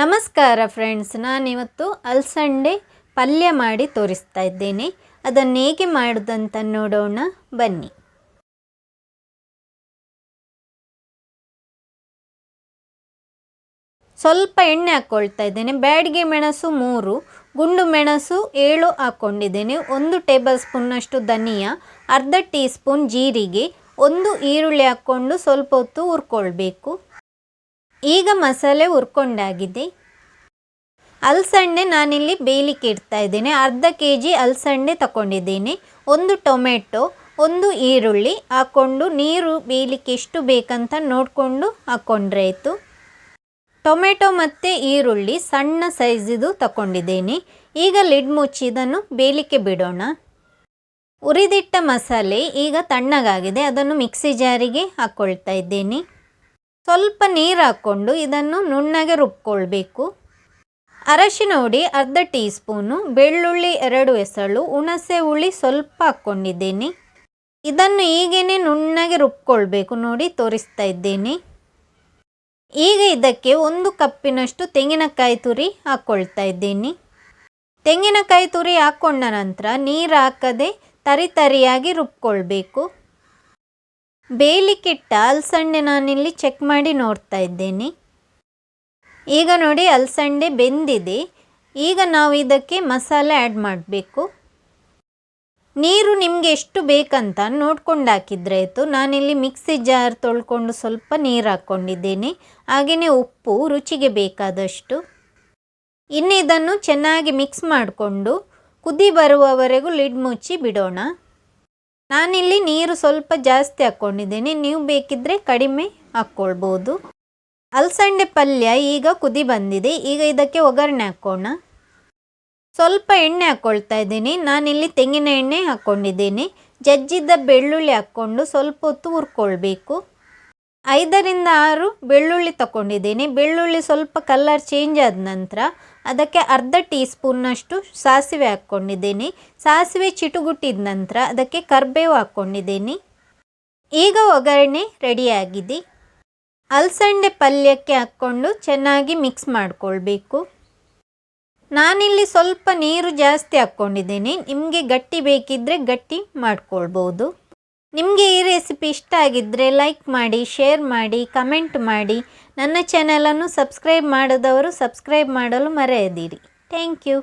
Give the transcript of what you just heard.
ನಮಸ್ಕಾರ ಫ್ರೆಂಡ್ಸ್, ನಾನಿವತ್ತು ಅಲಸಂಡೆ ಪಲ್ಯ ಮಾಡಿ ತೋರಿಸ್ತಾ ಇದ್ದೇನೆ. ಅದನ್ನು ಹೇಗೆ ಮಾಡೋದಂತ ನೋಡೋಣ ಬನ್ನಿ. ಸ್ವಲ್ಪ ಎಣ್ಣೆ ಹಾಕ್ಕೊಳ್ತಾ ಇದ್ದೇನೆ. ಬ್ಯಾಡಗಿ ಮೆಣಸು 3, ಗುಂಡು ಮೆಣಸು 7 ಹಾಕ್ಕೊಂಡಿದ್ದೇನೆ. 1 ಟೇಬಲ್ ಸ್ಪೂನ್ನಷ್ಟು ಧನಿಯಾ, ಅರ್ಧ ಟೀ ಸ್ಪೂನ್ ಜೀರಿಗೆ, 1 ಈರುಳ್ಳಿ ಹಾಕ್ಕೊಂಡು ಸ್ವಲ್ಪ ಹೊತ್ತು ಹುರ್ಕೊಳ್ಬೇಕು. ಈಗ ಮಸಾಲೆ ಹುರ್ಕೊಂಡಾಗಿದೆ. ಅಲಸಂಡೆ ನಾನಿಲ್ಲಿ ಬೇಯಲಿಕ್ಕೆ ಇಡ್ತಾ ಇದ್ದೇನೆ. ಅರ್ಧ kg ಅಲಸಂಡೆ ತಗೊಂಡಿದ್ದೇನೆ. 1 ಟೊಮೆಟೊ, 1 ಈರುಳ್ಳಿ ಹಾಕ್ಕೊಂಡು ನೀರು ಬೇಯಲಿಕ್ಕೆ ಎಷ್ಟು ಬೇಕಂತ ನೋಡಿಕೊಂಡು ಹಾಕ್ಕೊಂಡ್ರೆ ಆಯಿತು. ಟೊಮೆಟೊ ಮತ್ತು ಈರುಳ್ಳಿ ಸಣ್ಣ ಸೈಜಿದು ತಗೊಂಡಿದ್ದೇನೆ. ಈಗ ಲಿಡ್ ಮುಚ್ಚಿ ಇದನ್ನು ಬೇಯಲಿಕ್ಕೆ ಬಿಡೋಣ. ಹುರಿದಿಟ್ಟ ಮಸಾಲೆ ಈಗ ತಣ್ಣಗಾಗಿದೆ. ಅದನ್ನು ಮಿಕ್ಸಿ ಜಾರಿಗೆ ಹಾಕ್ಕೊಳ್ತಾ ಇದ್ದೇನೆ. ಸ್ವಲ್ಪ ನೀರು ಹಾಕ್ಕೊಂಡು ಇದನ್ನು ನುಣ್ಣಗೆ ರುಬ್ಕೊಳ್ಬೇಕು. ಅರಶಿನ ಹುಡಿ ಅರ್ಧ ಟೀ ಸ್ಪೂನು, ಬೆಳ್ಳುಳ್ಳಿ 2 ಎಸಳು, ಹುಣಸೆ ಹುಳಿ ಸ್ವಲ್ಪ ಹಾಕ್ಕೊಂಡಿದ್ದೇನೆ. ಇದನ್ನು ಈಗೇನೆ ನುಣ್ಣಗೆ ರುಬ್ಕೊಳ್ಬೇಕು. ನೋಡಿ ತೋರಿಸ್ತಾ ಇದ್ದೇನೆ. ಈಗ ಇದಕ್ಕೆ 1 ಕಪ್ಪಿನಷ್ಟು ತೆಂಗಿನಕಾಯಿ ತುರಿ ಹಾಕ್ಕೊಳ್ತಾ ಇದ್ದೇನೆ. ತೆಂಗಿನಕಾಯಿ ತುರಿ ಹಾಕ್ಕೊಂಡ ನಂತರ ನೀರು ಹಾಕದೆ ತರಿಯಾಗಿ ರುಬ್ಕೊಳ್ಬೇಕು. ಬೇಯಲಿಕ್ಕಿಟ್ಟ ಅಲಸಂಡೆ ನಾನಿಲ್ಲಿ ಚೆಕ್ ಮಾಡಿ ನೋಡ್ತಾ ಇದ್ದೇನೆ. ಈಗ ನೋಡಿ ಅಲಸಂಡೆ ಬೆಂದಿದೆ. ಈಗ ನಾವು ಇದಕ್ಕೆ ಮಸಾಲೆ ಆ್ಯಡ್ ಮಾಡಬೇಕು. ನೀರು ನಿಮಗೆ ಎಷ್ಟು ಬೇಕಂತ ನೋಡ್ಕೊಂಡು ಹಾಕಿದ್ರೆ ಆಯಿತು. ನಾನಿಲ್ಲಿ ಮಿಕ್ಸಿ ಜಾರ್ ತೊಳ್ಕೊಂಡು ಸ್ವಲ್ಪ ನೀರು ಹಾಕ್ಕೊಂಡಿದ್ದೇನೆ. ಹಾಗೆಯೇ ಉಪ್ಪು ರುಚಿಗೆ ಬೇಕಾದಷ್ಟು. ಇನ್ನು ಇದನ್ನು ಚೆನ್ನಾಗಿ ಮಿಕ್ಸ್ ಮಾಡಿಕೊಂಡು ಕುದಿ ಬರುವವರೆಗೂ ಲಿಡ್ ಮುಚ್ಚಿ ಬಿಡೋಣ. ನಾನಿಲ್ಲಿ ನೀರು ಸ್ವಲ್ಪ ಜಾಸ್ತಿ ಹಾಕ್ಕೊಂಡಿದ್ದೇನೆ. ನೀವು ಬೇಕಿದ್ದರೆ ಕಡಿಮೆ ಹಾಕ್ಕೊಳ್ಬೋದು. ಅಲಸಂಡೆ ಪಲ್ಯ ಈಗ ಕುದಿ ಬಂದಿದೆ. ಈಗ ಇದಕ್ಕೆ ಒಗ್ಗರಣೆ ಹಾಕೋಣ. ಸ್ವಲ್ಪ ಎಣ್ಣೆ ಹಾಕ್ಕೊಳ್ತಾ ಇದ್ದೀನಿ. ನಾನಿಲ್ಲಿ ತೆಂಗಿನ ಎಣ್ಣೆ ಹಾಕ್ಕೊಂಡಿದ್ದೇನೆ. ಜಜ್ಜಿದ್ದ ಬೆಳ್ಳುಳ್ಳಿ ಹಾಕ್ಕೊಂಡು ಸ್ವಲ್ಪ ಹೊತ್ತು ಹುರ್ಕೊಳ್ಬೇಕು. 5 ರಿಂದ 6 ಬೆಳ್ಳುಳ್ಳಿ ತಗೊಂಡಿದ್ದೇನೆ. ಬೆಳ್ಳುಳ್ಳಿ ಸ್ವಲ್ಪ ಕಲರ್ ಚೇಂಜ್ ಆದ ನಂತರ ಅದಕ್ಕೆ ಅರ್ಧ ಟೀ ಸ್ಪೂನ್ನಷ್ಟು ಸಾಸಿವೆ ಹಾಕ್ಕೊಂಡಿದ್ದೇನೆ. ಸಾಸಿವೆ ಚಿಟುಗುಟ್ಟಿದ ನಂತರ ಅದಕ್ಕೆ ಕರಿಬೇವು ಹಾಕ್ಕೊಂಡಿದ್ದೇನೆ. ಈಗ ಒಗ್ಗರಣೆ ರೆಡಿಯಾಗಿದೆ. ಅಲಸಂಡೆ ಪಲ್ಯಕ್ಕೆ ಹಾಕ್ಕೊಂಡು ಚೆನ್ನಾಗಿ ಮಿಕ್ಸ್ ಮಾಡಿಕೊಳ್ಬೇಕು. ನಾನಿಲ್ಲಿ ಸ್ವಲ್ಪ ನೀರು ಜಾಸ್ತಿ ಹಾಕ್ಕೊಂಡಿದ್ದೇನೆ. ನಿಮಗೆ ಗಟ್ಟಿ ಬೇಕಿದ್ದರೆ ಗಟ್ಟಿ ಮಾಡ್ಕೊಳ್ಬೋದು. ನಿಮಗೆ ಈ ರೆಸಿಪಿ ಇಷ್ಟ ಆಗಿದ್ದರೆ ಲೈಕ್ ಮಾಡಿ, ಶೇರ್ ಮಾಡಿ, ಕಮೆಂಟ್ ಮಾಡಿ. ನನ್ನ ಚಾನಲನ್ನು ಸಬ್ಸ್ಕ್ರೈಬ್ ಮಾಡದವರು ಸಬ್ಸ್ಕ್ರೈಬ್ ಮಾಡಲು ಮರೆಯದಿರಿ. Thank you.